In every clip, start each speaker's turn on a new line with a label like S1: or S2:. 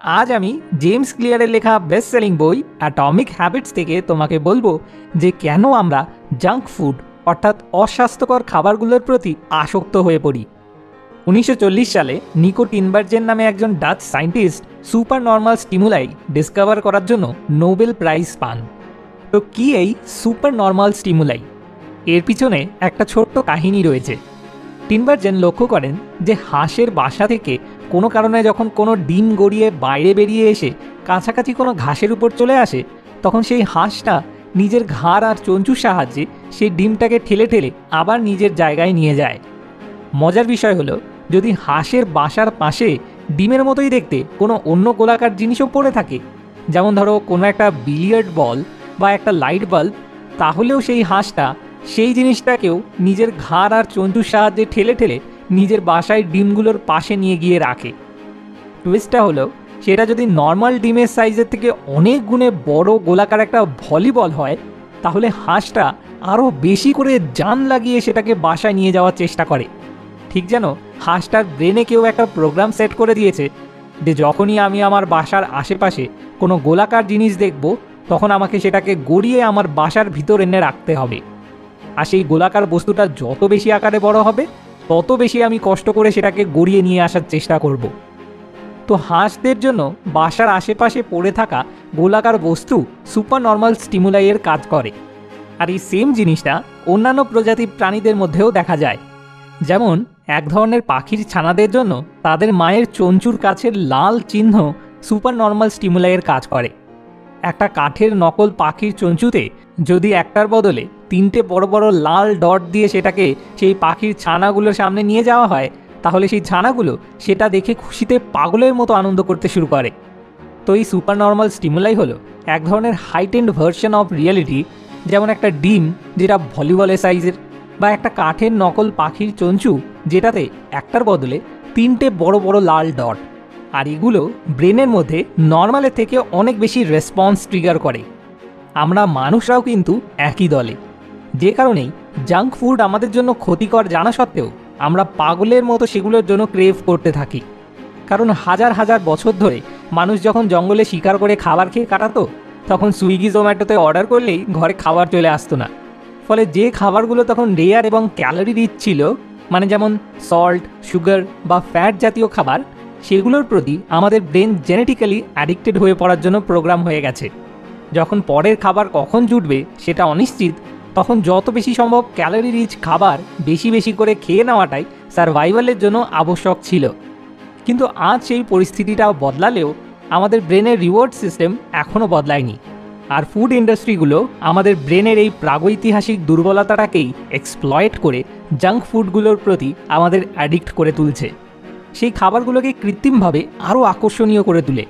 S1: আজ আমি জেমস ক্লিয়ারের লেখা বেস্ট সেলিং বই অ্যাটমিক হ্যাবিটস থেকে তোমাকে বলবো যে কেন আমরা জাঙ্ক ফুড অর্থাৎ অস্বাস্থ্যকর খাবারগুলোর প্রতি আসক্ত হয়ে পড়ি। 1940 সালে নিকো টিনবার্জেন নামে একজন Dutch scientist super normal stimuli discover করার জন্য নোবেল প্রাইজ পান। তো কি এই সুপার নর্মাল স্টিমুলাই? এর পিছনে একটা ছোট্ট কাহিনী রয়েছে। টিনবার্জেন লক্ষ্য করেন যে হাঁসের বাসা থেকে কোনো কারণে যখন কোনো ডিম গড়িয়ে বাইরে বেরিয়ে এসে কাছাকাছি কোনো ঘাসের উপর চলে আসে, তখন সেই হাঁসটা নিজের ঘাড় আর চঞ্চুর সাহায্যে সেই ডিমটাকে ঠেলে ঠেলে আবার নিজের জায়গায় নিয়ে যায়। মজার বিষয় হলো, যদি হাঁসের বাসার পাশে ডিমের মতোই দেখতে কোনো অন্য গোলাকার জিনিসও পড়ে থাকে, যেমন ধরো কোনো একটা বিলিয়ার্ড বল বা একটা লাইট বাল্ব, তাহলেও সেই হাঁসটা সেই জিনিসটাকেও নিজের ঘাড় আর চঞ্চুর সাহায্যে ঠেলে ঠেলে নিজের বাসায় ডিমগুলোর পাশে নিয়ে গিয়ে রাখে। টুইস্টটা হলো, সেটা যদি নর্মাল ডিমের সাইজের থেকে অনেক গুণে বড় গোলাকার একটা ভলিবল হয়, তাহলে হাঁসটা আরও বেশি করে জান লাগিয়ে সেটাকে বাসায় নিয়ে যাওয়ার চেষ্টা করে। ঠিক যেন হাঁসটার ব্রেনে কেউ একটা প্রোগ্রাম সেট করে দিয়েছে যে যখনই আমি আমার বাসার আশেপাশে কোনো গোলাকার জিনিস দেখব, তখন আমাকে সেটাকে গড়িয়ে আমার বাসার ভিতর এনে রাখতে হবে। আর সেই গোলাকার বস্তুটা যত বেশি আকারে বড় হবে, তত বেশি আমি কষ্ট করে সেটাকে গড়িয়ে নিয়ে আসার চেষ্টা করব। তো হাঁসদের জন্য বাসার আশেপাশে পড়ে থাকা গোলাকার বস্তু সুপার নর্মাল স্টিমুলাইয়ের কাজ করে। আর এই সেম জিনিসটা অন্যান্য প্রজাতির প্রাণীদের মধ্যেও দেখা যায়। যেমন এক ধরনের পাখির ছানাদের জন্য তাদের মায়ের চঞ্চুর কাছের লাল চিহ্ন সুপার নর্মাল স্টিমুলাইয়ের কাজ করে। একটা কাঠের নকল পাখির চঞ্চুতে যদি একটার বদলে 3টে বড় বড় লাল ডট দিয়ে সেটাকে সেই পাখির ছানাগুলোর সামনে নিয়ে যাওয়া হয়, তাহলে সেই ছানাগুলো সেটা দেখে খুশিতে পাগলের মতো আনন্দ করতে শুরু করে। তো এই সুপার নর্মাল স্টিমুলাই হলো এক ধরনের হাইটেন্ড ভার্সন অফ রিয়েলিটি, যেমন একটা ডিম যেটা ভলিবলের সাইজের, বা একটা কাঠের নকল পাখির চঞ্চু যেটাতে একটার বদলে 3টে বড় বড় লাল ডট। আর এগুলো ব্রেনের মধ্যে নর্মালের থেকে অনেক বেশি রেসপন্স ট্রিগার করে। আমরা মানুষরাও কিন্তু একই দলে, যে কারণেই জাঙ্ক ফুড আমাদের জন্য ক্ষতিকর জানা সত্ত্বেও আমরা পাগলের মতো সেগুলোর জন্য ক্রেভ করতে থাকি। কারণ হাজার হাজার বছর ধরে মানুষ যখন জঙ্গলে শিকার করে খাবার খেয়ে কাটাতো, তখন সুইগি জোম্যাটোতে অর্ডার করলেই ঘরে খাবার চলে আসতো না। ফলে যে খাবারগুলো তখন রেয়ার এবং ক্যালোরি রিচ ছিল, মানে যেমন সল্ট, সুগার বা ফ্যাট জাতীয় খাবার, সেগুলোর প্রতি আমাদের ব্রেন জেনেটিক্যালি অ্যাডিক্টেড হয়ে পড়ার জন্য প্রোগ্রাম হয়ে গেছে। যখন পরের খাবার কখন জুটবে সেটা অনিশ্চিত, তখন যত বেশি সম্ভব ক্যালোরি রিচ খাবার বেশি বেশি করে খেয়ে নেওয়াটাই সারভাইভালের জন্য আবশ্যক ছিল। কিন্তু আজ সেই পরিস্থিতিটা বদলালেও আমাদের ব্রেনের রিওয়ার্ড সিস্টেম এখনও বদলায়নি। আর ফুড ইন্ডাস্ট্রিগুলো আমাদের ব্রেনের এই প্রাগৈতিহাসিক দুর্বলতাটাকেই এক্সপ্লয়েট করে জাঙ্ক ফুডগুলোর প্রতি আমাদের অ্যাডিক্ট করে তুলছে। সেই খাবারগুলোকে কৃত্রিমভাবে আরও আকর্ষণীয় করে তুলে।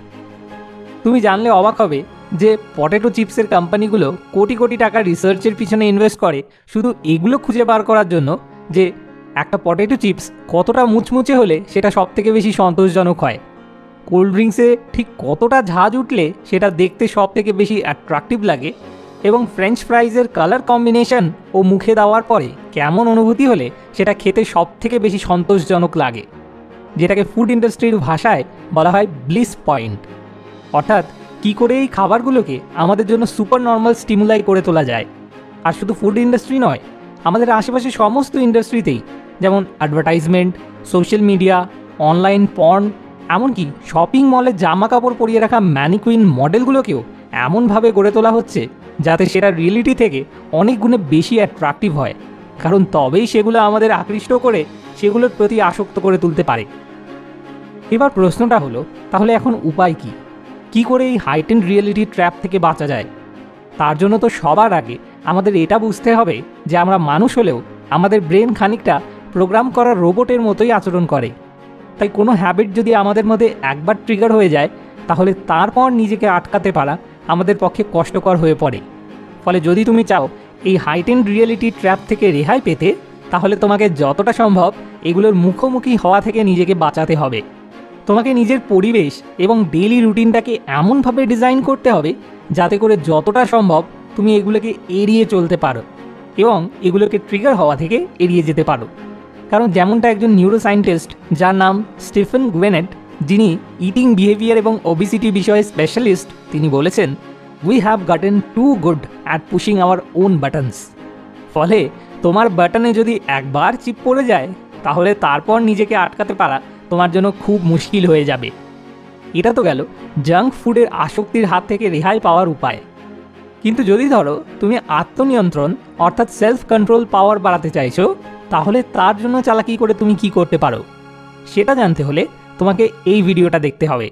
S1: তুমি জানলে অবাক হবে যে পটেটো চিপসের কোম্পানিগুলো কোটি কোটি টাকা রিসার্চের পিছনে ইনভেস্ট করে শুধু এগুলো খুঁজে বার করার জন্য যে একটা পটেটো চিপস কতটা মুচমুচে হলে সেটা সবথেকে বেশি সন্তোষজনক হয়, কোল্ড ড্রিঙ্কসে ঠিক কতটা ঝাঁজ উঠলে সেটা দেখতে সবথেকে বেশি অ্যাট্রাকটিভ লাগে, এবং ফ্রেঞ্চ ফ্রাইজের কালার কম্বিনেশন ও মুখে দেওয়ার পরে কেমন অনুভূতি হলে সেটা খেতে সবথেকে বেশি সন্তোষজনক লাগে, যেটাকে ফুড ইন্ডাস্ট্রির ভাষায় বলা হয় ব্লিস পয়েন্ট। অর্থাৎ কী করে এই খাবারগুলোকে আমাদের জন্য সুপার নর্মাল স্টিমুলাই করে তোলা যায়। আর শুধু ফুড ইন্ডাস্ট্রি নয়, আমাদের আশেপাশে সমস্ত ইন্ডাস্ট্রিতেই, যেমন advertisement, social media, online porn, এমনকি শপিং মলে জামা কাপড় পরিয়ে রাখা ম্যানিকুইন মডেলগুলোকেও এমনভাবে গড়ে তোলা হচ্ছে যাতে সেটা রিয়েলিটি থেকে অনেক গুণে বেশি অ্যাট্রাকটিভ হয়, কারণ তবেই সেগুলো আমাদের আকৃষ্ট করে সেগুলোর প্রতি আসক্ত করে তুলতে পারে। এবার প্রশ্নটা হলো, তাহলে এখন উপায় কী? কী করে এই হাইটেন্ড রিয়েলিটি ট্র্যাপ থেকে বাঁচা যায়? তার জন্য তো সবার আগে আমাদের এটা বুঝতে হবে যে আমরা মানুষ হলেও আমাদের ব্রেন খানিকটা প্রোগ্রাম করা রোবটের মতোই আচরণ করে। তাই কোনো হ্যাবিট যদি আমাদের মধ্যে একবার ট্রিগার হয়ে যায়, তাহলে তারপর নিজেকে আটকাতে পারা আমাদের পক্ষে কষ্টকর হয়ে পড়ে। ফলে যদি তুমি চাও এই হাইটেন্ড রিয়েলিটি ট্র্যাপ থেকে রেহাই পেতে, তাহলে তোমাকে যতটা সম্ভব এগুলোর মুখোমুখি হওয়া থেকে নিজেকে বাঁচাতে হবে। তোমাকে নিজের পরিবেশ এবং ডেইলি রুটিনটাকে এমনভাবে ডিজাইন করতে হবে যাতে করে যতটা সম্ভব তুমি এগুলোকে এড়িয়ে চলতে পারো এবং এগুলোকে ট্রিগার হওয়া থেকে এড়িয়ে যেতে পারো। কারণ যেমনটা একজন নিউরোসায়েন্টিস্ট যার নাম স্টিফেন গুয়েনেট যিনি ইটিং বিহেভিয়ার এবং ওবিসিটি বিষয়ে স্পেশালিস্ট, তিনি বলেছেন, we have gotten too good at pushing our own buttons. ফলে তোমার বাটনে যদি একবার চিপ পড়ে যায়, তাহলে তারপর নিজেকে আটকাতে পারা তোমার জন্য খুব মুশকিল হয়ে যাবে। এটা তো গেল জাঙ্ক ফুডের আসক্তির হাত থেকে রেহাই পাওয়ার উপায়। কিন্তু যদি ধরো তুমি আত্মনিয়ন্ত্রণ অর্থাৎ সেলফ কন্ট্রোল পাওয়ার বাড়াতে চাইছো, তাহলে তার জন্য চালাকি করে তুমি কি করতে পারো সেটা জানতে হলে তোমাকে এই ভিডিওটা দেখতে হবে।